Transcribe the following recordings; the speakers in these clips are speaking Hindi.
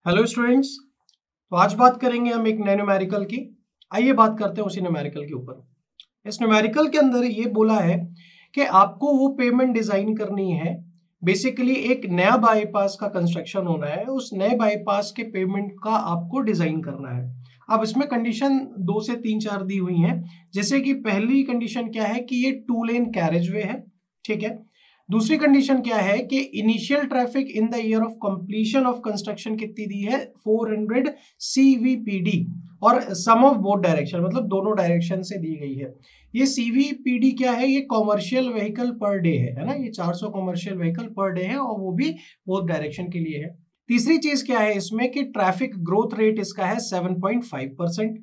Hello students. तो आज बात करेंगे हम एक नए न्यूमेरिकल की। आइए बात करते हैं उसी न्यूमेरिकल के ऊपर। इस न्यूमेरिकल के अंदर ये बोला है कि आपको वो पेमेंट डिजाइन करनी है। बेसिकली एक नया बाईपास का कंस्ट्रक्शन होना है, उस नए बाईपास के पेमेंट का आपको डिजाइन करना है। अब इसमें कंडीशन 2 से 3 4 दी हुई हैं। जैसे कि पहली कंडीशन क्या है कि ये 2 लेन कैरेजवे है, ठीक है। दूसरी कंडीशन क्या है कि initial traffic in the year of completion of construction कितनी दी है, 400 CVPD और सम ऑफ बोथ डायरेक्शन, मतलब दोनों डायरेक्शन से दी गई है। ये CVPD क्या है, ये कॉमर्शियल व्हीकल पर डे है ना, ये 400 कॉमर्शियल व्हीकल पर डे है और वो भी बोथ डायरेक्शन के लिए है। तीसरी चीज क्या है इसमें कि ट्रैफिक ग्रोथ रेट इसका है 7.5%।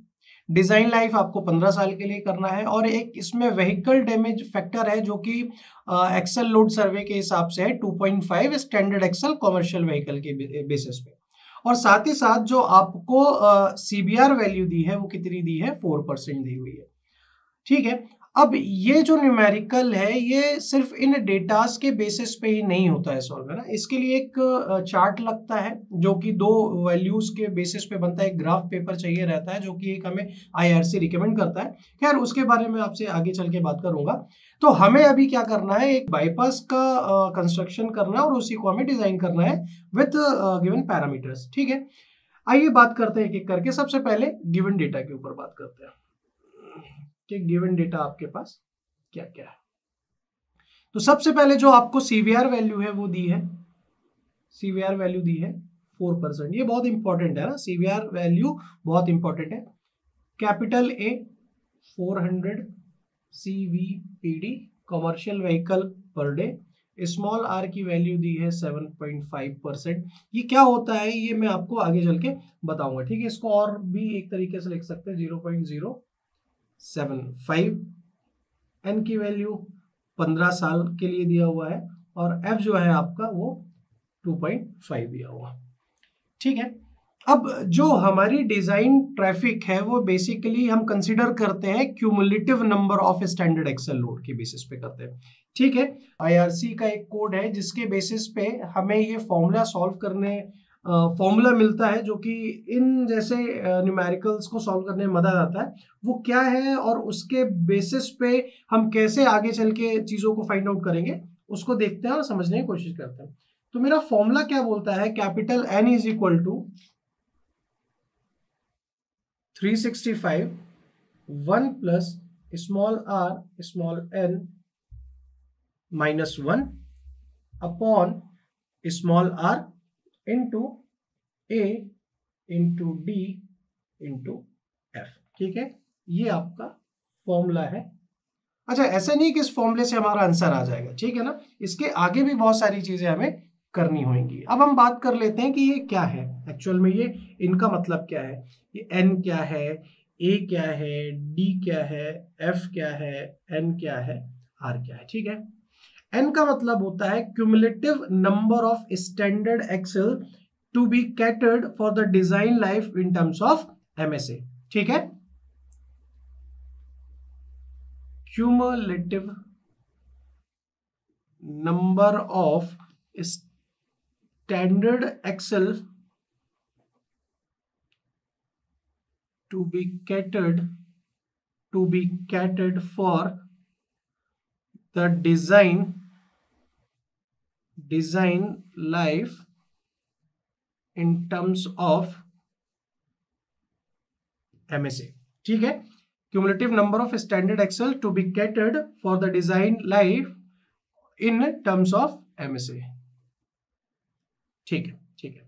डिजाइन लाइफ आपको 15 साल के लिए करना है और एक इसमें व्हीकल डैमेज फैक्टर है जो कि एक्सेल लोड सर्वे के हिसाब से है 2.5 स्टैंडर्ड एक्सेल कॉमर्शियल व्हीकल के बेसिस पे। और साथ ही साथ जो आपको CBR वैल्यू दी है वो कितनी दी है, 4% दी हुई है, ठीक है। अब ये जो न्यूमेरिकल है ये सिर्फ इन डेटास के बेसिस पे ही नहीं होता है सॉल्व, है ना। इसके लिए एक चार्ट लगता है जो कि 2 वैल्यूज के बेसिस पे बनता है। एक ग्राफ पेपर चाहिए रहता है जो कि एक हमें IRC रिकमेंड करता है। खैर उसके बारे में आपसे आगे चल के बात करूंगा। तो हमें अभी क्या करना है, एक बाईपास का कंस्ट्रक्शन करना है और उसी को हमें डिजाइन करना है विथ गिवन पैरामीटर्स, ठीक है। आइए बात करते हैं एक एक करके। सबसे पहले गिवन डेटा के ऊपर बात करते हैं कि गिवन डेटा आपके पास क्या क्या है। तो सबसे पहले जो आपको CVR वैल्यू है वो दी है, CVR वैल्यू दी है 4%। ये बहुत इंपॉर्टेंट है ना, CVR वैल्यू बहुत इंपॉर्टेंट है। Capital A 400 CVPD commercial vehicle per day. Small r की वैल्यू दी है 7.5%। ये क्या होता है ये मैं आपको आगे चल के बताऊंगा, ठीक है। इसको और भी एक तरीके से लिख सकते हैं 0.075। n की वैल्यू 15 साल के लिए दिया हुआ है और f जो है आपका वो 2.5 दिया हुआ, ठीक है। अब जो हमारी डिजाइन ट्रैफिक है वो बेसिकली हम कंसीडर करते हैं cumulative number of standard axle load के बेसिस पे करते हैं, ठीक है। IRC का एक कोड है जिसके बेसिस पे हमें ये फॉर्मूला सॉल्व करने फॉर्मूला मिलता है जो कि इन जैसे न्यूमेरिकल्स को सॉल्व करने में मदद आता है। वो क्या है और उसके बेसिस पे हम कैसे आगे चल के चीजों को फाइंड आउट करेंगे उसको देखते हैं और समझने की कोशिश करते हैं। तो मेरा फॉर्मूला क्या बोलता है, capital N is equal to 365 1 plus small r small n minus 1 upon small r into a into d into f, ठीक है। ये आपका फॉर्मूला है। अच्छा, ऐसा नहीं कि इस फॉर्मूले से हमारा आंसर आ जाएगा, ठीक है ना। इसके आगे भी बहुत सारी चीजें हमें करनी होंगी। अब हम बात कर लेते हैं कि ये क्या है एक्चुअल में, ये इनका मतलब क्या है, ये n क्या है, a क्या है, d क्या है, f क्या है, n क्या है, r क्या है, ठीक है। n का मतलब होता है cumulative number of standard axle to be catered for the design life in terms of MSA, ठीक है। cumulative number of standard excel to be catered for the design life in terms of MSA, ठीक है। cumulative number of standard excel to be catered for the design life in terms of MSA, ठीक है, ठीक है।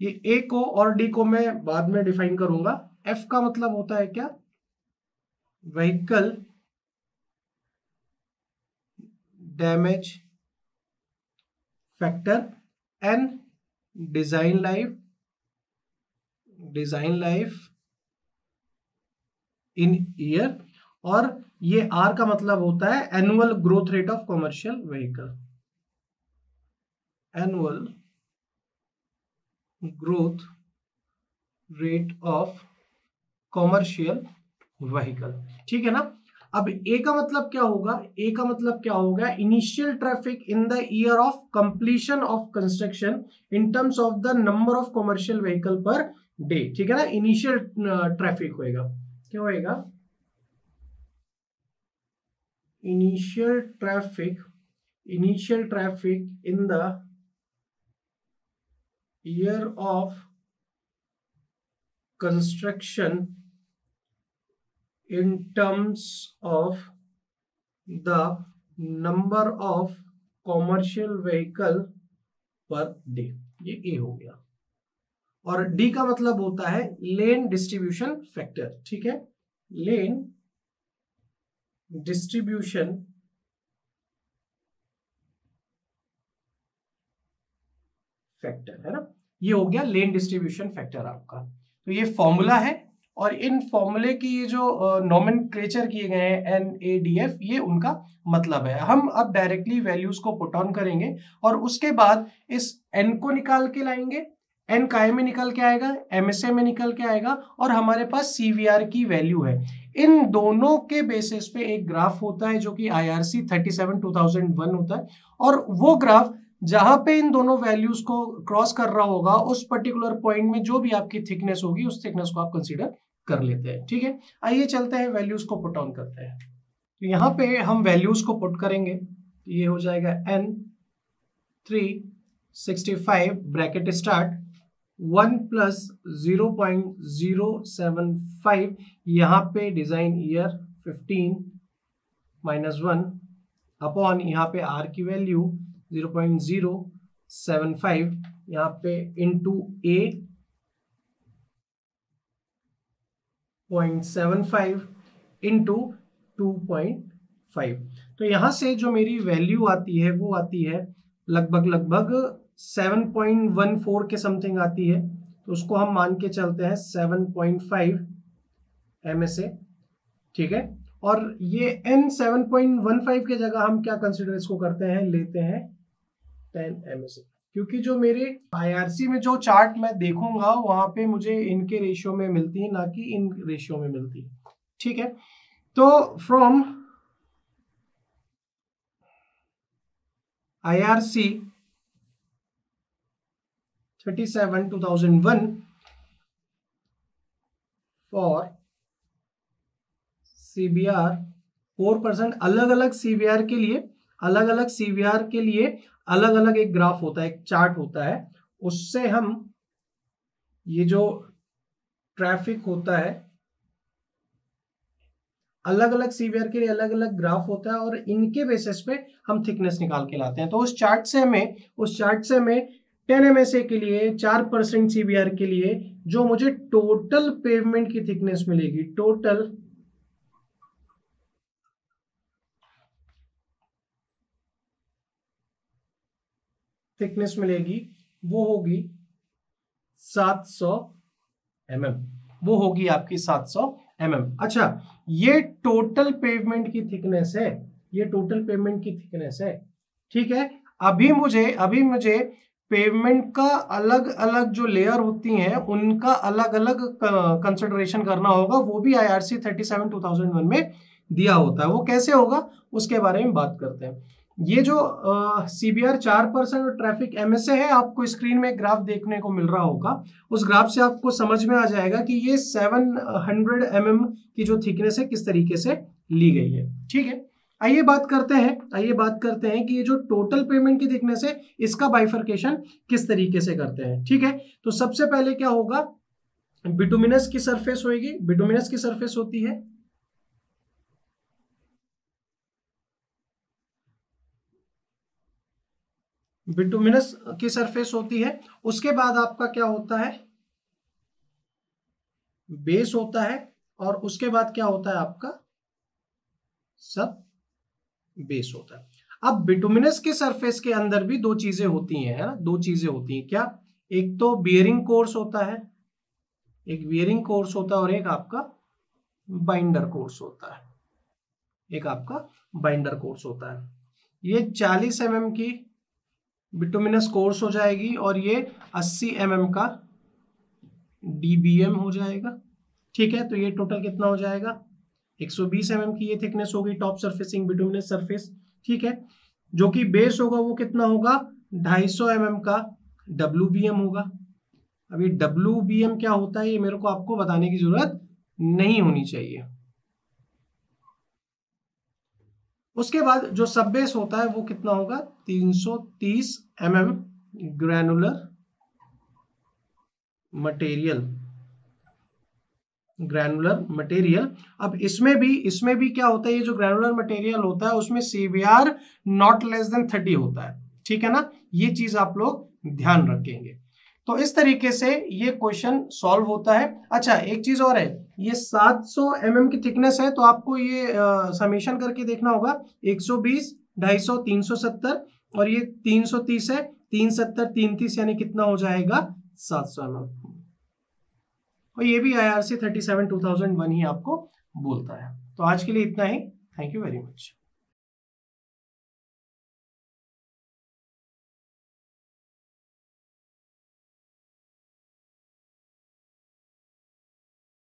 ये A को और D को मैं बाद में डिफाइन करूंगा। F का मतलब होता है क्या, vehicle damage factor, N design life इन ईयर, और ये R का मतलब होता है annual growth rate of commercial vehicle, annual growth rate of commercial vehicle, ठीक है ना। अब ए का मतलब क्या होगा, ए का मतलब क्या होगा, initial traffic in the year of completion of construction in terms of the number of commercial vehicle per day, ठीक है ना। इनिशियल ट्रैफिक होएगा, क्या होएगा, initial traffic in the year of construction in terms of the number of commercial vehicle per day, ये ए हो गया। और डी का मतलब होता है लेन डिस्ट्रीब्यूशन फैक्टर, ठीक है, लेन डिस्ट्रीब्यूशन फैक्टर है ना, ये हो गया लेन डिस्ट्रीब्यूशन फैक्टर आपका। तो ये फॉर्मूला है और इन फॉर्मूले की ये जो नोमेनक्लेचर किए गए हैं NADF, ये उनका मतलब है। हम अब डायरेक्टली वैल्यूज को पुट ऑन करेंगे और उसके बाद इस n को निकाल के लाएंगे, n काय में निकल के आएगा, MSA में निकल के आएगा और हमारे पास CVR की वैल्यू है। इन दोनों के बेसिस पे एक ग्राफ होता है जो कि IRC 37/2001 होता है, और वो ग्राफ जहां पे इन दोनों वैल्यूज को क्रॉस कर रहा होगा उस पर्टिकुलर पॉइंट में जो भी आपकी थिकनेस होगी उस थिकनेस को आप कंसीडर कर लेते हैं, ठीक है। आइए चलते हैं वैल्यूज को पुट ऑन करते हैं। तो यहाँ पे हम वैल्यूज को पुट करेंगे, ये हो जाएगा n 365 ब्रैकेट स्टार्ट 1 + 0.075, यहाँ पे डिजाइन ईयर 15 - 1 अपॉन यहाँ पे r की वैल्यू 0.075, यहाँ पे इंटू a 0.75 इंटू 2.5। तो यहां से जो मेरी वैल्यू आती है वो आती है लगभग 7.14 के समथिंग आती है, तो उसको हम मान के चलते हैं 7.5 MSA, ठीक है। और ये n 7.15 के जगह हम क्या कंसिडर इसको करते हैं, लेते हैं 10 MSA, क्योंकि जो मेरे IRC में जो चार्ट मैं देखूंगा वहां पे मुझे इनके रेशियो में मिलती है, ना कि इन रेशियो में मिलती है, ठीक है। तो फ्रॉम IRC 37/2001 फॉर CBR 4%, अलग अलग CBR के लिए अलग अलग एक ग्राफ होता है, एक चार्ट होता है, उससे हम ये जो ट्रैफिक होता है अलग अलग CBR के लिए अलग अलग ग्राफ होता है और इनके बेसिस पे हम थिकनेस निकाल के लाते हैं। तो उस चार्ट से हमें 10 MSA के लिए 4% CBR के लिए जो मुझे टोटल पेवमेंट की थिकनेस मिलेगी, टोटल थिकनेस मिलेगी, वो होगी 700 mm, वो होगी आपकी 700 mm। अच्छा, ये टोटल पेवमेंट की थिकनेस है, ये टोटल पेवमेंट की थिकनेस है, ठीक है। अभी मुझे पेवमेंट का अलग अलग जो लेयर होती हैं उनका अलग अलग कंसिडरेशन करना होगा, वो भी IRC 37/2001 में दिया होता है। वो कैसे होगा उसके बारे में बात करते हैं। ये जो CBR 4% और ट्रैफिक MSA है, आपको स्क्रीन में एक ग्राफ देखने को मिल रहा होगा, उस ग्राफ से आपको समझ में आ जाएगा कि ये 700 mm की जो थिकनेस है किस तरीके से ली गई है, ठीक है। आइए बात करते हैं कि ये जो टोटल पेमेंट की थिकनेस है इसका बाइफरकेशन किस तरीके से करते हैं, ठीक है। तो सबसे पहले क्या होगा, बिटुमिनस की सरफेस होगी, बिटुमिनस की सरफेस होती है, बिटुमिनस की सरफेस होती है। उसके बाद आपका क्या होता है, बेस होता है, और उसके बाद क्या होता है आपका सब बेस होता है। अब बिटुमिनस के सरफेस के अंदर भी दो चीजें होती हैं, है ना, दो चीजें होती हैं, क्या, एक तो बियरिंग कोर्स होता है, एक बियरिंग कोर्स होता है और एक आपका बाइंडर कोर्स होता है, एक आपका बाइंडर कोर्स होता है। ये 40 mm की बिटुमिनस कोर्स हो जाएगी और ये 80 mm का DBM हो जाएगा, ठीक है। तो ये टोटल कितना हो जाएगा, 120 mm की ये थिकनेस होगी टॉप सरफेसिंग बिटुमिनस सरफेस, ठीक है। जो कि बेस होगा वो कितना होगा, 250 mm का WBM होगा। अभी WBM क्या होता है ये मेरे को आपको बताने की जरूरत नहीं होनी चाहिए। उसके बाद जो सब बेस होता है वो कितना होगा, 330 mm ग्रैनुलर मटेरियल। अब इसमें भी क्या होता है, ये जो ग्रैनुलर मटेरियल होता है उसमें CBR नॉट लेस देन 30 होता है, ठीक है ना। ये चीज आप लोग ध्यान रखेंगे। तो इस तरीके से ये क्वेश्चन सॉल्व होता है। अच्छा एक चीज और है, ये 700 mm की थिकनेस है तो आपको ये समेशन करके देखना होगा, 120, 250, 370 और ये 330 है, 370, 330 यानी कितना हो जाएगा 700 mm। और ये भी IRC 37 2001 ही आपको बोलता है। तो आज के लिए इतना ही। Thank you very much.